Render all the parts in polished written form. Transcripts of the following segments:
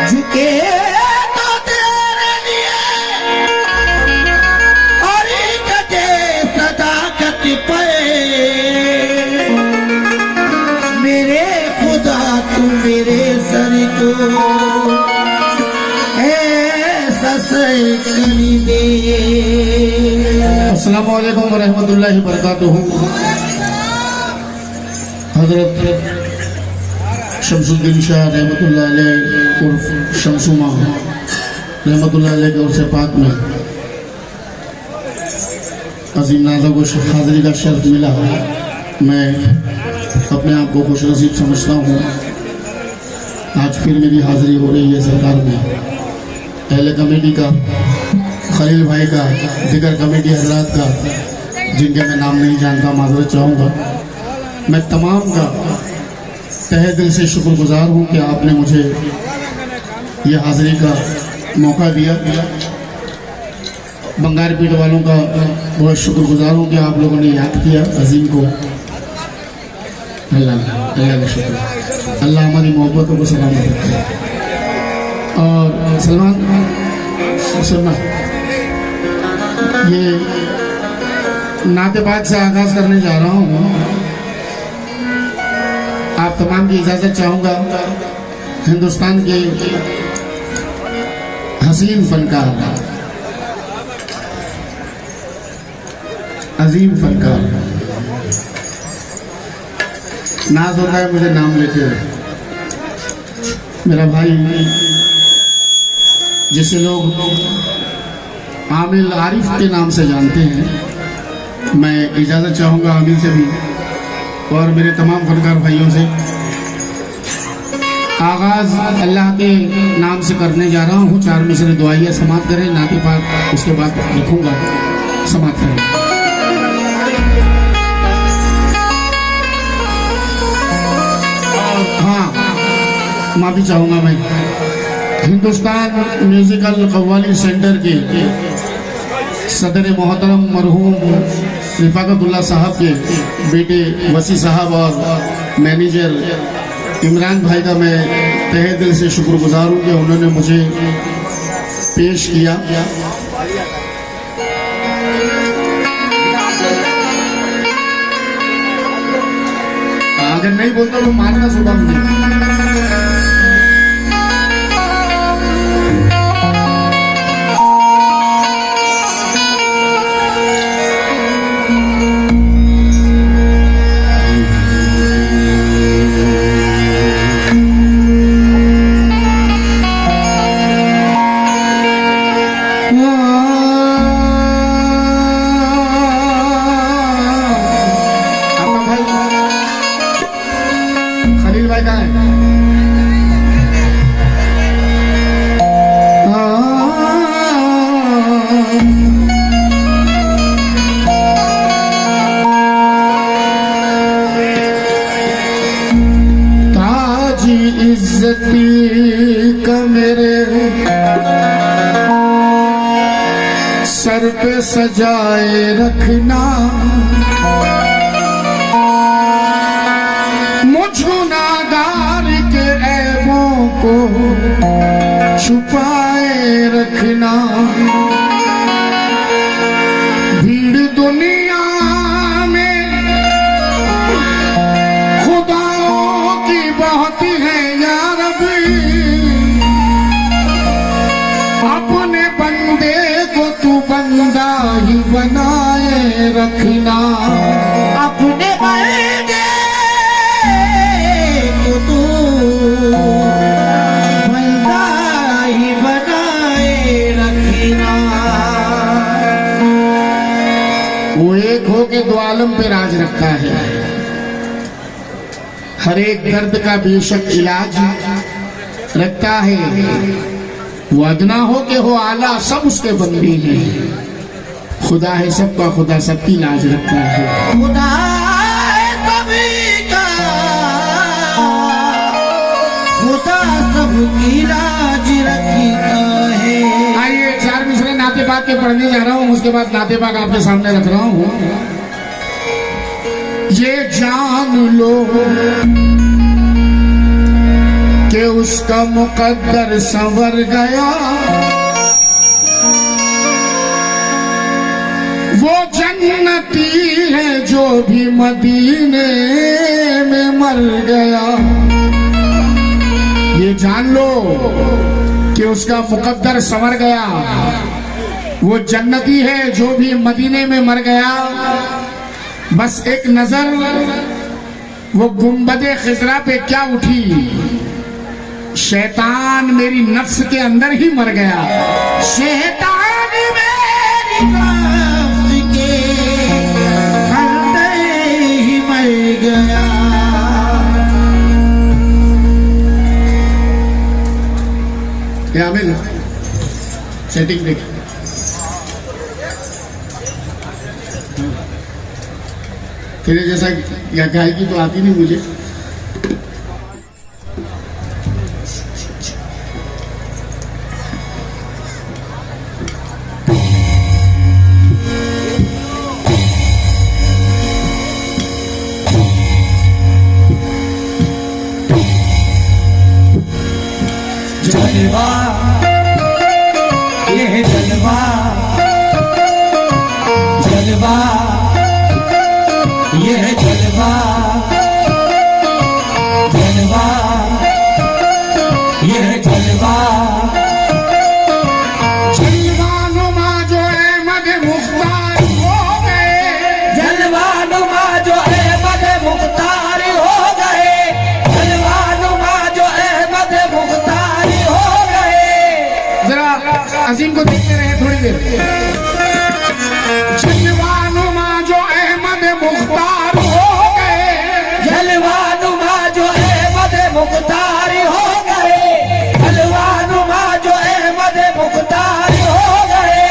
झुके तो तेरे लिए और कटे सदाकत पे मेरे खुदा तू मेरे सर को ऐसा सही दे। अस्सलाम वालेकुम रहमतुल्लाहि बरकातुहू। हजरत शमसुद्दीन शाह रहमतुल्लाह अलैह उर्फ शमसुमा रहमतुल्लाह अलैह के उर्स पाक में अजीम नाज़ा को हाज़िरी का शर्फ मिला। मैं अपने आप को खुश नसीब समझता हूँ। आज फिर मेरी हाज़िरी हो रही है सरकार में। अहले कमेटी का, खलील भाई का, दिगर कमेटी हजरात का, जिनके मैं नाम नहीं जानता, माज़रत चाहूँगा। मैं तमाम का तहे दिल से शुक्रगुजार हूँ कि आपने मुझे ये हाज़िरी का मौका दिया। बंगार पीठ वालों का बहुत शुक्रगुजार हूँ कि आप लोगों ने याद किया अजीम को। अल्लाह का शुक्र। अल्लाह हमारी मोहब्बतों को सलामत रखे। और सलमान सुनना, ये नाते पाक से आगाज़ करने जा रहा हूँ। आप तमाम की इजाज़त चाहूँगा। हिंदुस्तान के हसीन फनकार, अजीम फनकार, नाज होता है मुझे नाम लेते हुए। मेरा भाई जिसे लोग आमिल आरिफ के नाम से जानते हैं, मैं इजाज़त चाहूँगा आमिल से भी और मेरे तमाम फनकार भाइयों से। आगाज़ अल्लाह के नाम से करने जा रहा हूँ। 4 मिसरे दुआइया समात करें, नाते पाक उसके बाद लिखूँगा, समात करें। हाँ, माफ़ी चाहूँगा मैं। हिंदुस्तान म्यूज़िकल कव्वाली सेंटर के सदर मोहतरम मरहूम रिफाकतुल्लाह साहब के बेटे वसी साहब और मैनेजर इमरान भाई का मैं तहे दिल से शुक्रगुजार हूँ कि उन्होंने मुझे पेश किया। अगर नहीं बोलता तो मारना सुबह मुझे। इज्जती का मेरे सर पे सजाए रखना, मुझ गुनाहगार के ऐबों को छुपाए रखना। भीड़ दुनिया में खुदाओं की बहुत है यार, अपने बंदे को तू बंदा ही बनाए रखना। अपने बंदे को तू बंदा ही बनाए रखना। वो एक हो के दो आलम पे राज रखा है। हर एक दर्द का बेशक इलाज रखता है। वो अदना हो के हो आला, सब उसके बंदे हैं। खुदा है सबका खुदा, सबकी लाज रखता है। खुदा है सभी का खुदा, सबकी लाज रखता है। आइए 4 मिसरे नाते पाक के पढ़ने जा रहा हूँ। उसके बाद नाते पाक आपके सामने रख रहा हूँ। ये जान लो उसका मुकद्दर संवर गया, वो जन्नती है जो भी मदीने में मर गया। ये जान लो कि उसका मुकद्दर संवर गया, वो जन्नती है जो भी मदीने में मर गया। बस एक नजर वो गुंबदे खिजरा पे क्या उठी, शैतान मेरी नफ्स के अंदर ही मर गया। शैतान मेरी नफ्स के अंदर ही मर गया। क्या मिल सेटिंग देख, तेरे जैसा या गायकी तो आती नहीं मुझे। जलवा ये जलवा, जलवा ये जलवा, जलवा ये जलवा। जलवानुमा जो अहमद मुख्तार हो गए, जलवानुमा जो अहमद मुख्तार हो गए, जलवानुमा जो अहमद मुख्तार हो गए। जरा अजीम को देखते रहे थोड़ी देर। जलवानुमा जो अहमद मुख्तार हो गए, जलवानुमा जो अहमद मुख्तार हो गए, जलवानुमा जो अहमद मुख्तार हो गए,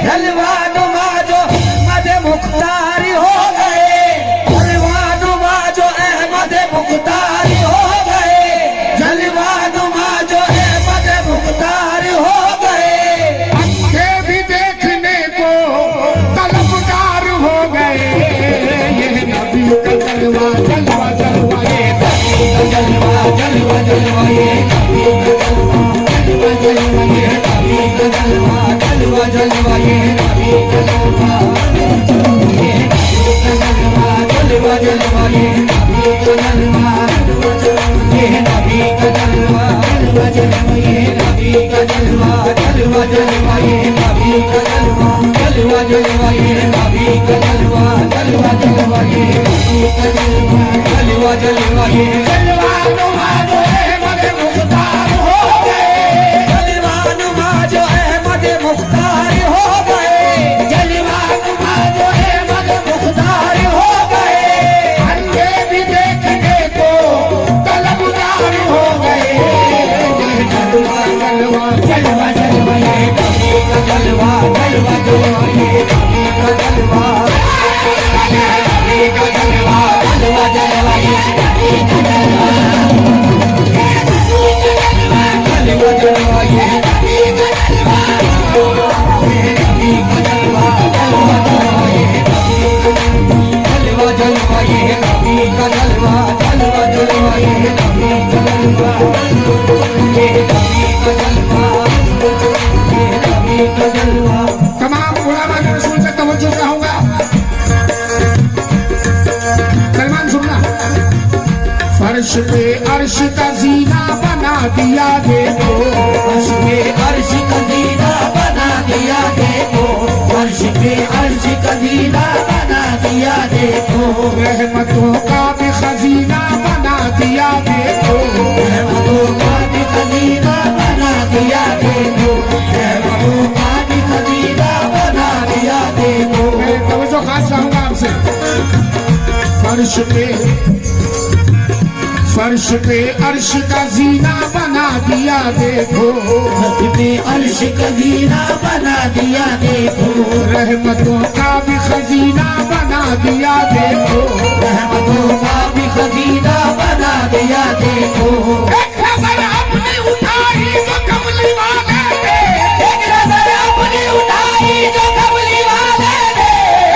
जलवानुमा जो अहमद मुख्तार हो गए, जलवानुमा जो अहमद मुख्तार हो गए, जलवानुमा जो अहमद मुख्तार हो गए। अंधे भी देखने को तलबगार हो गए। ये नबी का जलवा जलवा जलवा, ये नबी का जलवा जलवा जलवा, ये नबी का जलवा जलवा जलवा, ये नबी का जलवा जलवा जलवा, ये नबी का जलवा, ये नबी का जलवा जलवा जलवा, ये नबी का जलवा जलवा जलवा, ये नबी का जलवा जलवा जलवा, ये नबी का जलवा जलवा जलवा, ये नबी का जलवा जलवा जलवा, ये नबी का जलवा जलवा जलवा, ये नबी का जलवा जलवा जलवा, ये जलवानुमा जो अहमद मुख्तार हो गए, जलवानुमा जो अहमद मुख्तार हो गए, जलवानुमा जो अहमद मुख्तार हो गए। अंधे भी देखने को तलबगार हो गए। जलवा जलवा जलवा जलवा, ये नबी का जलवा जलवा जलवा, ये नबी का जलवा, ये नबी का जलवा जलवा जलवा, ये नबी का जलवा जलवा जलवा, ये नबी का जलवा, ये नबी का जलवा जलवा जलवा, ये नबी का जलवा जलवा, ये नबी का जलवा जलवा जलवा, ये नबी का जलवा, ये नबी का जलवा, ये नबी का जलवा। तमाम उलमा के रसूल से तवज्जो चाहूंगा। सलमान सुनना। फर्श पे अर्श का जीना बना दिया देखो, फर्श पे अर्श का जीना बना दिया देखो, फर्श पे अर्श का जीना बना दिया देखो, रहमतों का भी खजीना बना दिया देखो, रहमतों का भी खजीना बना दिया देखो, रहमतों का भी खजीना बना दिया देखो। मैं तवज्जो खास चाहूंगा आपसे। फर्श पे अर्श का जीना बना दिया देखो, फर्श पे अर्श का जीना बना दिया देखो, रहमतों का भी खजीना बना दिया देखो, रहमतों का भी खजीना बना दिया देखो। एक नजर अपनी उठाई जो कमली वाले ने, एक नजर अपनी उठाई जो कमली वाले ने,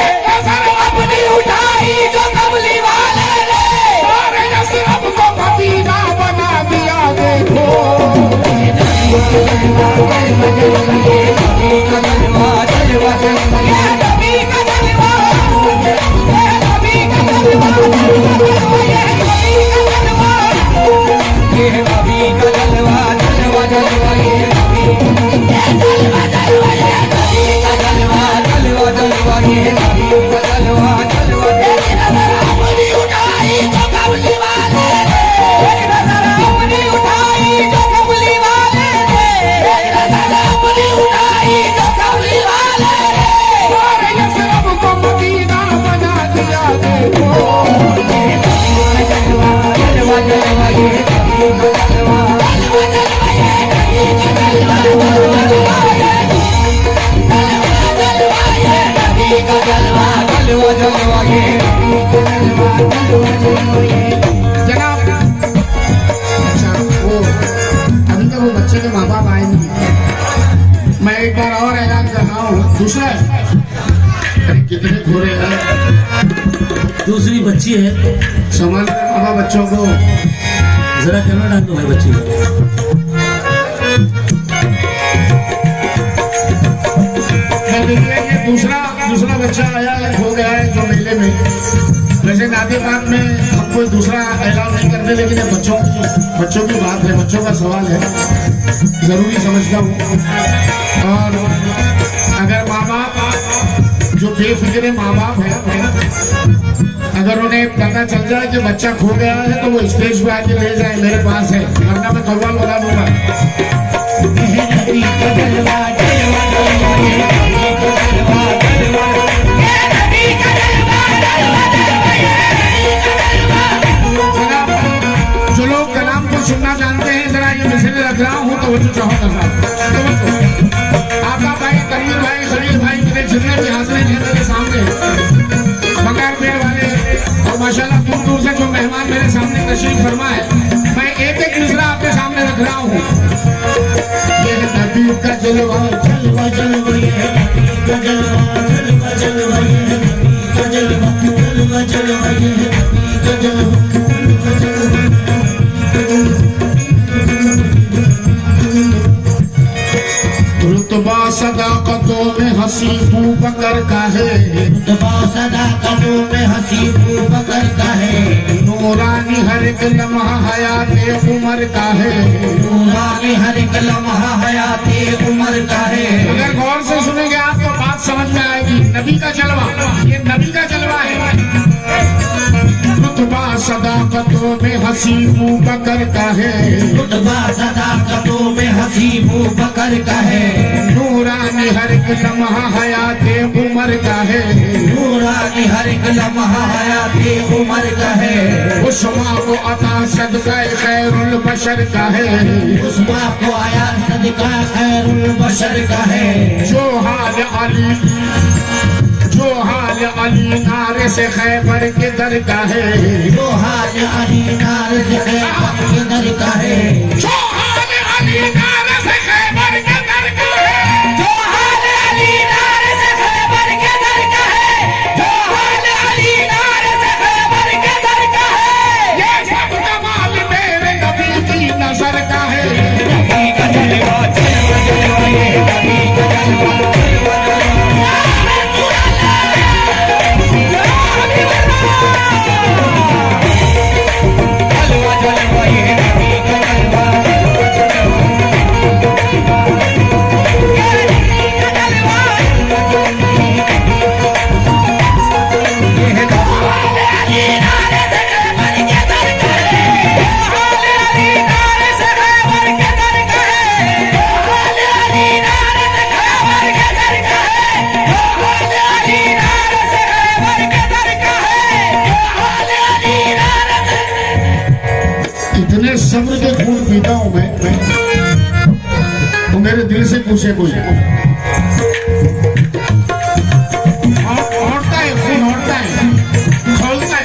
एक नजर अपनी उठाई जो कमली वाले ने, सारे नसरब को मदीना बना दिया देखो, जनाब, अच्छा वो अभी तक वो बच्चे के माँ बाप आए नहीं। मैं एक बार और ऐलान कर रहा हूँ। दूसरा, अरे कितने घोरे हैं। दूसरी बच्ची है, संभाल बाबा बच्चों को। जरा कैमरा डाल दो भाई बच्ची को। देखिए ये दूसरा बच्चा आया है, हो गया है जो मेले में। वैसे नाते पाक में हम कोई दूसरा ऐलान नहीं करते, लेकिन ये बच्चों की बात है, बच्चों का सवाल है, जरूरी समझता हूँ। और अगर माँ बाप जो बेफिक्र माँ बाप है, अगर उन्हें पता चल जाए कि बच्चा खो गया है तो वो स्टेज पे आके ले जाए, मेरे पास है, वरना मैं कव्वाल बना दूंगा। जो लोग कलाम को सुनना जानते हैं, जरा ये मिसरे रख रहा हूँ तो वो चाहो आपका भाई कबीर भाई खलील भाई मेरे जितने भी हाजिर हैं मेरे सामने, मकान पेड़ वाले और माशाल्लाह दूर दूर से जो मेहमान मेरे सामने तशरीफ फरमा है, मैं एक एक मिसरा आपके सामने रख रहा हूँ। ये नबी का जलवा जलवा जलवा, ये नबी का जलवा जलवा जलवा, ये नबी का जलवा जलवा जलवा, ये नबी का जलवा जलवा जलवा। रुतबा सदाकतों में हसी बकर का है, रुतबा सदाकतों में हसी बकर का है, नूरानी हर एक लम्हा हयाते उमर का है, नूरानी हर एक लम्हा हयाते उमर का है। अगर गौर से सुनेंगे आपको बात समझ में आएगी। नबी का जलवा, ये नबी का जलवा है। रुतबा सदाकतों में हसी बकर का है, रुतबा सदाकतों में हसी बकर का है, नूरानी हर एक लम्हा हयाते उमर का है, नूरानी हर एक लम्हा हयाते उमर का है। उस्मा को अता सदका खैरुल बशर का है, उस्मा को आया सदका खैरुल बशर का है। जो हाल अली नारे से खैबर के दर का है, जो हाल अली नारे से खैबर के दर का है, जो हाल अली नारे से खैबर के दर का है, जो हाल अली नारे से खैबर के दर का है, जो हाल अली नारे से खैबर के दर का है। ये सब कमाल मेरे नबी की नजर का है। नबी का जलवा जलवा जलवा, ये नबी का जलवा जलवा जलवा। इतने सब्र के खून पीता हूं मैं, तो मेरे दिल से पूछे कोई, औरता है खून, औरता है, खोलता है।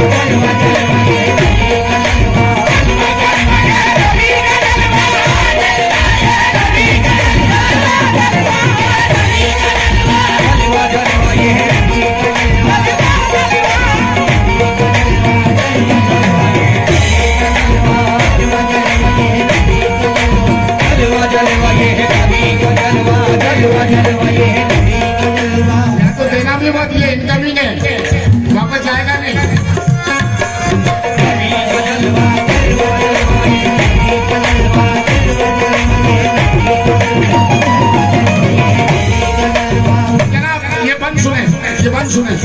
जलवा जलवा सुने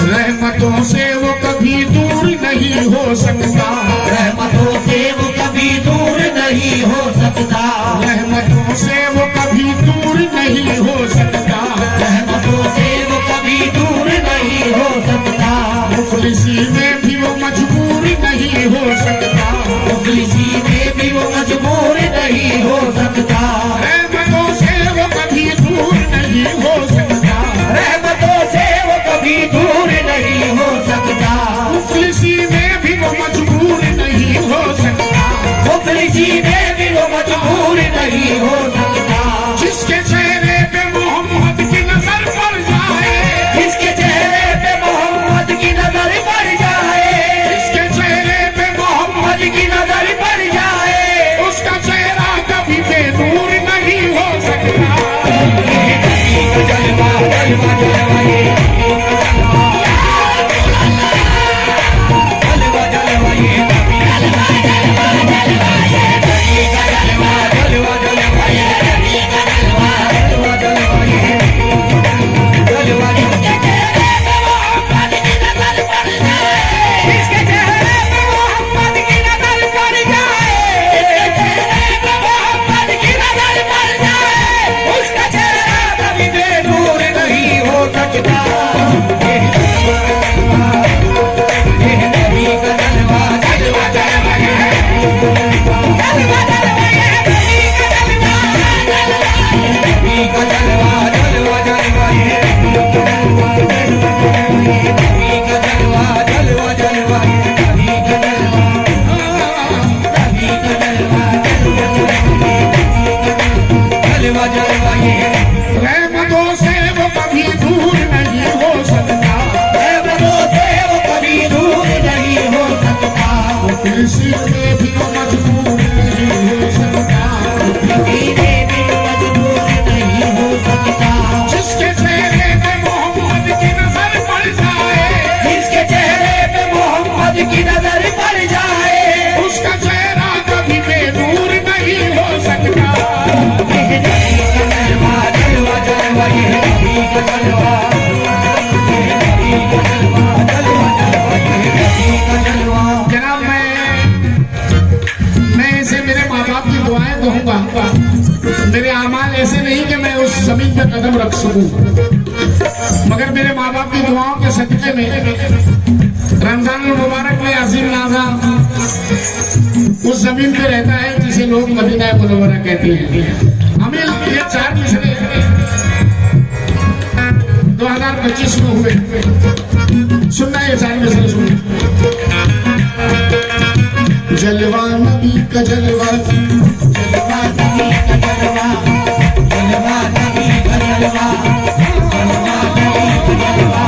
रहमतों से वो कभी दूर नहीं हो सकता, रहमतों से वो कभी दूर नहीं हो सकता, रहमतों से वो कभी दूर नहीं हो सकता, रहमतों से वो कभी दूर नहीं हो सकता, मुफलिसी में भी वो मजबूर नहीं हो सकता, मुफलिसी में भी वो मजबूर नहीं हो सकता, रहमतों से वो कभी दूर नहीं हो सकता, रहमतों से वो कभी दूर नहीं हो सकता, मुफलिसी में भी वो मजबूर नहीं हो सकता, मुफलिसी में भी वो मजबूर नहीं हो सकता, जिसके चेहरे पे मोहम्मद की नजर पड़ जाए, जिसके चेहरे पे मोहम्मद की नजर पड़ जाए, जिसके चेहरे पे मोहम्मद मोहम्मद की नजर पड़ जाए, उसका चेहरा कभी बेनूर नहीं हो सकता। जलवा जलवा जलवा ये जलवा जलवा ये जलवा जलवा जलवा ये जलवा जलवा जलवा ये जलवा जलवा ये जलवा जिसके चेहरे पे मोहम्मद की नजर पड़ जाए, जिसके चेहरे पे मोहम्मद की नजर पड़ जाए, जिसके चेहरे पे मोहम्मद की नजर पड़ जाए, उसका चेहरा कभी बेनूर नहीं हो सकता। ये नबी का जलवा जलवा जलवा ये जलवा जलवा ये नबी का जलवा जलवा ये नबी का जलवा जलवा जलवा ये नबी का जलवा जलवा जलवा ये नबी का जलवा नबी का जलवा जलवा जलवा ये रहमतों से वो कभी दूर नहीं हो सकता, रहमतों से वो कभी दूर नहीं हो सकता, किसी में भी वो मजबूर नहीं हो सकता, किसी में भी वो मजबूर नहीं हो सकता, जिसके चेहरे पे मोहम्मद की नजर पड़ जाए, जिसके चेहरे पे मोहम्मद की नजर पड़ जाए, उसका चेहरा कभी बेनूर नहीं हो सकता। ये नबी का जलवा जलवा जलवा ये नबी का जलवा ये नबी का जलवा जलवा जलवा ये नबी का जलवा। जनाब मैं इसे मेरे माँ बाप की दुआएं कहूंगा, मेरे अमाल ऐसे नहीं कि मैं उस जमीन पे कदम रख सकूं, मगर मेरे माँ बाप की दुआओं के सदक़े में रमजान मुबारक में अजीम नाजा उस जमीन पे रहता है जिसे लोग मदीना मुनव्वरा कहते हैं। हमें ये 4 मिसरे 2025 में हुए, सुनना ये 4 मिसरे सुन। जलवा नबी का जलवा, जलवा नबी का जलवा, जलवा नबी का जलवा, जलवा नबी का जलवा,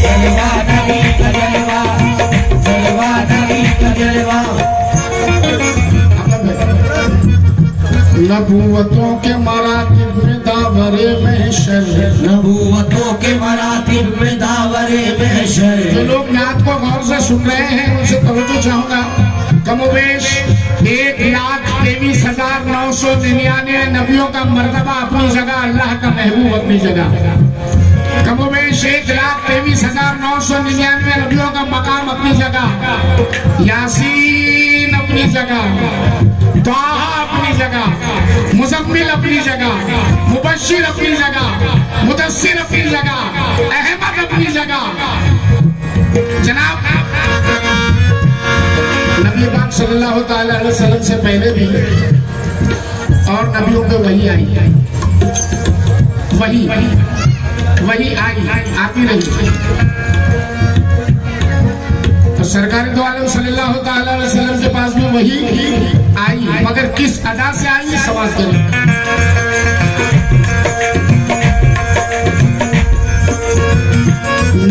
जलवा नबी का जलवा, जलवा नबी का जलवा। नबूवतों के मरातिब में दावरे महशर, नबूवतों के मरातिब में दावरे महशर। जो लोग नात को गौर से सुन रहे हैं उनसे तवज्जो चाहूंगा। कमोबेश 1,23,999 नबियों का मर्तबा अपनी जगह, अल्लाह का महबूब अपनी जगह। कमोबेश 1,23,999 नबियों का मकाम अपनी जगह, यासीन अपनी जगह, ताहा अपनी जगह, मुज़म्मिल अपनी जगह, मुबश्शिर अपनी जगह, मुदस्सिर अपनी जगह, अहमद अपनी जगह। जनाब नबी पाक सल्लल्लाहु ताला अलैहि वसल्लम से पहले भी और नबियों पे वही आई, वही आई आती रही। तो सरकार दो आलम सल्लल्लाहु ताला अलैहि वसल्लम के पास भी वही आई, मगर किस अदा से आई सवाल करें।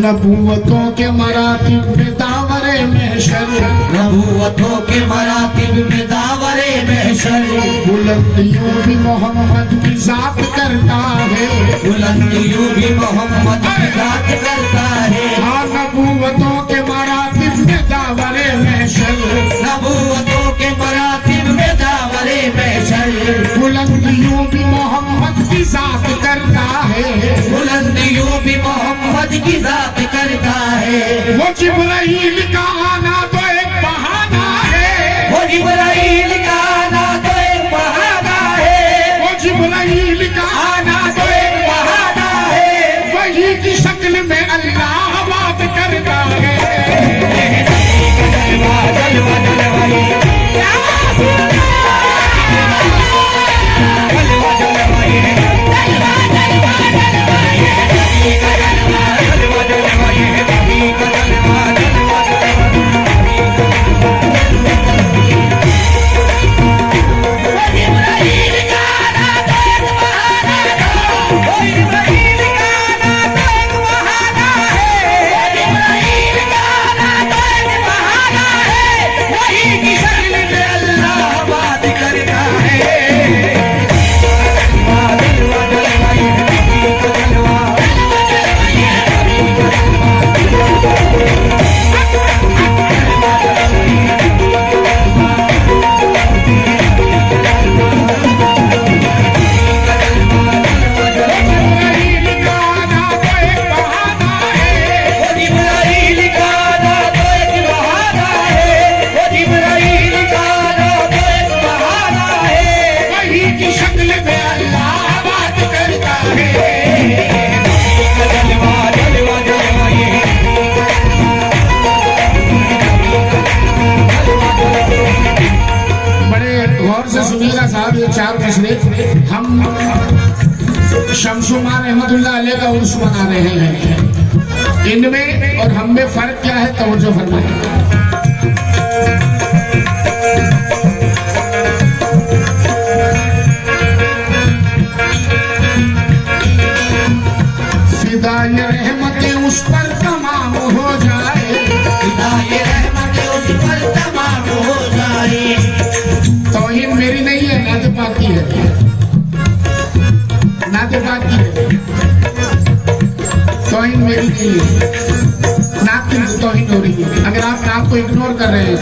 नबूवतों के मरातिब में दावरे महशर, नबूवतों के मरातिब में दावरे महशर, बुलंदियों भी मोहम्मद की जात करता है, बुलंदियों भी मोहम्मद की जात करता है। हाँ नबूवतों के मरातिब में दावरे महशर, नबूवतों के मरातिब में दावरे महशर, बुलंदियों भी मोहम्मद की जात करता है, बुलंदियों भी मोहम्मद की जात करता है। वो जिब्राइल का आना तो एक बहाना है, वो जिब्राइल का आना तो एक बहाना है, वो जिब्राइल का आना तो एक बहाना है। वही की शक्ल में अल्लाह बात करता है। जलवा जलवा जलवा ये जलवा जलवा ये जलवा जलवा ये नबी का जलवा जलवा जलवा नबी का इब्राहिम का आना तो एक बहाना है, इब्राहिम का आना तो एक बहाना है, इब्राहिम का आना तो एक बहाना है। वही की शक्ल में अल्लाह बात करता है। जलवा जलवा ये नबी का जलवा जिब्राइल का आना तो एक बहाना है, वो जिब्राइल का आना तो एक बहाना है, वो जिब्राइल का आना तो एक बहाना है। वही की शक्ल में अल्लाह बात करता है। जलवा जलवा जलवा ये बड़े गौर से सुनिएगा साहब, ये चार मसले हम शमसुमान रहमतुल्लाह अलैह का उर्स मना रहे हैं, इनमें और हम में फर्क क्या है तवज्जो फरमाएं। फिदाई रहमतें उस पर तमाम हो जाए, खुदाए रहमत उस पर तमाम हो जाए। तौहीन मेरी नहीं है, नाते पाक की है, नाते पाक की है, तौहीन मेरी नहीं है, नात की तौहीन हो रही है। अगर आप नात को इग्नोर कर रहे हैं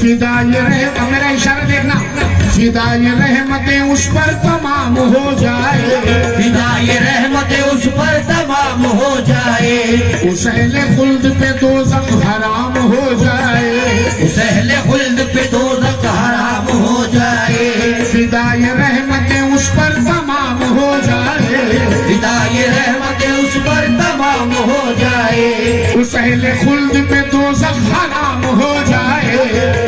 फिदाई रहमत, मेरा इशारा देखना, फिदाई रहमतें उस पर तमाम हो जाए, खुदाए रहमत उस पर तमाम हो जाए। उस अहले खुल्द पे दोज़ख हराम हो जाए, उस अहले खुल्द पे दोज़ख हराम हो जाए। फिदाई रहमतें उस पर तमाम हो जाए, खुदाए रहमत उस पर तमाम हो जाए। उस अहले खुल्द पे दोज़ख हराम हो जाए,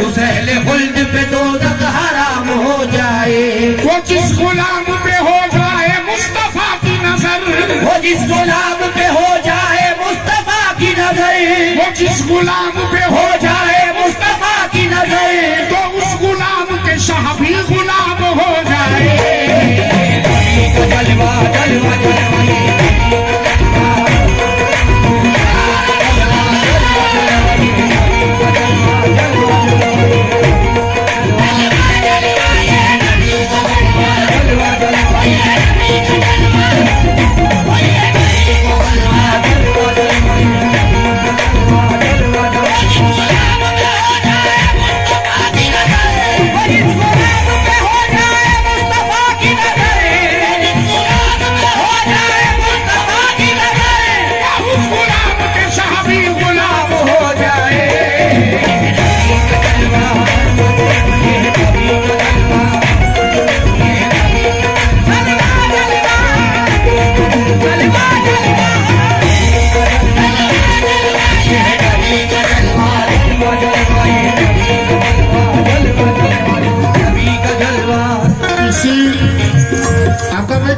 उस अहले खुल्द पे दोज़ख हराम हो जाए। वो जिस गुलाम पे हो जाए मुस्तफा की नजर, वो जिस गुलाम पे हो जाए मुस्तफा की नजर, वो जिस गुलाम पे हो जाए मुस्तफा की नजर। तो उस गुलाम के शाह भी गुलाम हो जाए। जलवा जलवा जलवा ये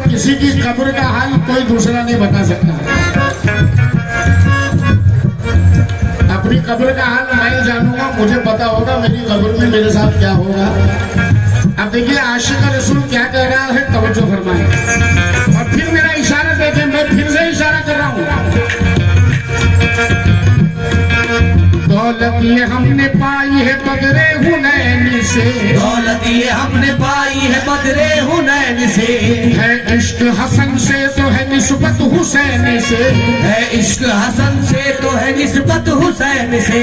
किसी की कब्र का हाल कोई दूसरा नहीं बता सकता। अपनी कब्र का हाल मैं जानूंगा, मुझे पता होगा मेरी कब्र में मेरे साथ क्या होगा। अब देखिए आशिक रसूल क्या कह रहा है, तवज्जो फरमाए। और फिर मेरा इशारा देखें, मैं फिर से इशारा कर रहा हूँ। दौलत ये हमने पाई है बदरे हुनैन से, दौलत ये हमने पाई है बदरे हुनैन से, है इश्क हसन से तो है निस्बत हुसैन से, है इश्क हसन से तो है निस्बत हुसैन से,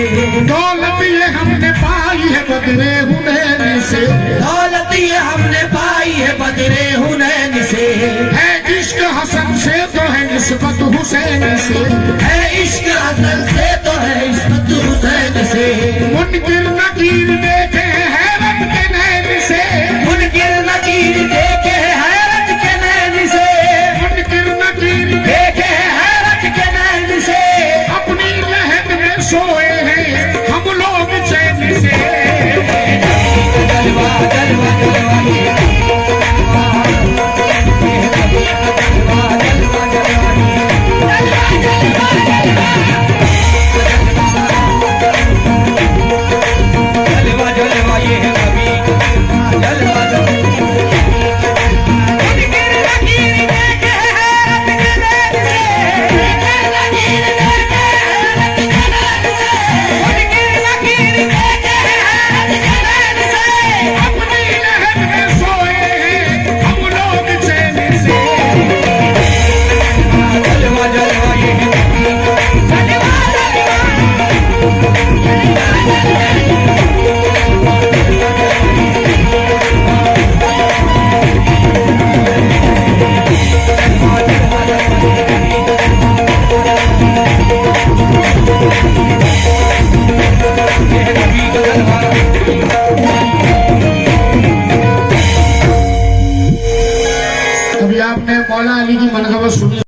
दौलत ये हमने पाई है बदरे हुनैन से, दौलत ये हमने पाई है बदरे हुनैन से, है इश्क हसन से तो है निस्बत हुसैन से, है इश्क हसन से तो है निस्बत हुसैन से, मुनकिर नकीर देखे हैरत के नैन से, मुनकिर नकीर देखे हैरत के नैन से, मुनकिर नकीर देखे हैरत के नैन से, अपनी लहद में सोए हैं हम लोग चैन से। जलवा जलवा जलवा ये जलवा जलवा ये है कभी जलवा मुनकिर नकीर देखे हैरत के नैन से, मुनकिर नकीर देखे हैरत के नैन से, अपनी लहद में सोए हैं हम लोग चैन से। जलवा जलवा ये है अभी आपने मौला अली की मनकबत सुनी